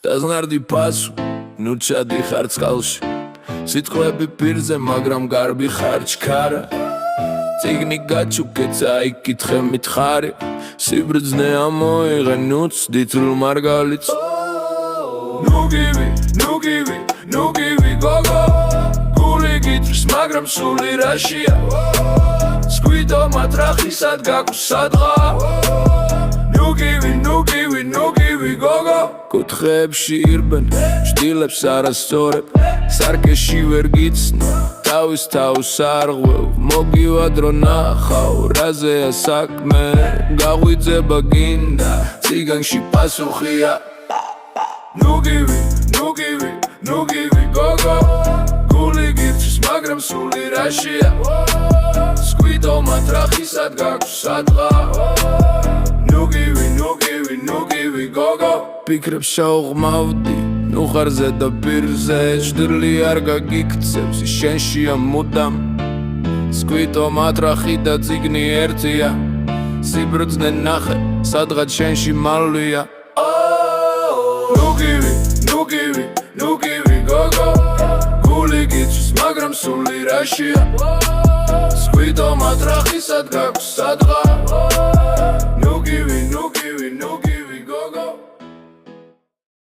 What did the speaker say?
დაზნარდი ფასო ნუ ჩადიხარ წყალში სიტყვები პირზე მაგრამ გარბი ხარ ჩქარა წიგნი გაჩუქეცა იკითხე მითხარი სიბრძნე ამოიღე ნუც დითრულ მარგალიც ნუ გივი გოგო გული გიწვის მაგრამ სული რაშია სკვიდო მატრახისად გაქვს სადღა ნუ გივი გოგო კუთხეებში ირბენ შტილებს არასწორებ სარკეში ვერ გიცნო თავის თავს არღვევ მოგივადრო ნახავ რაზეა საქმე გაღვიძება გინდა ციგანში პასუხია ნუ გივი გოგო გული გიწვის მაგრამ სული რაშია სკვიდო მატრახისად გაქვს სადღა ნუ გივი გოგო ფიქრებს შაუღმავდი ნუ ხარ ზედაპირზე ჭდილი არ გაგიქცევს შენშია მუდამ სკვიდო მატრახი და წიგნი ერთია სიბრძნე ნახე სადღაც შენში მალვია ნუ გივი გოგო გული გიწვის მაგრამ სული რაშია სკვიდო მატრახისად გაქვს სადღა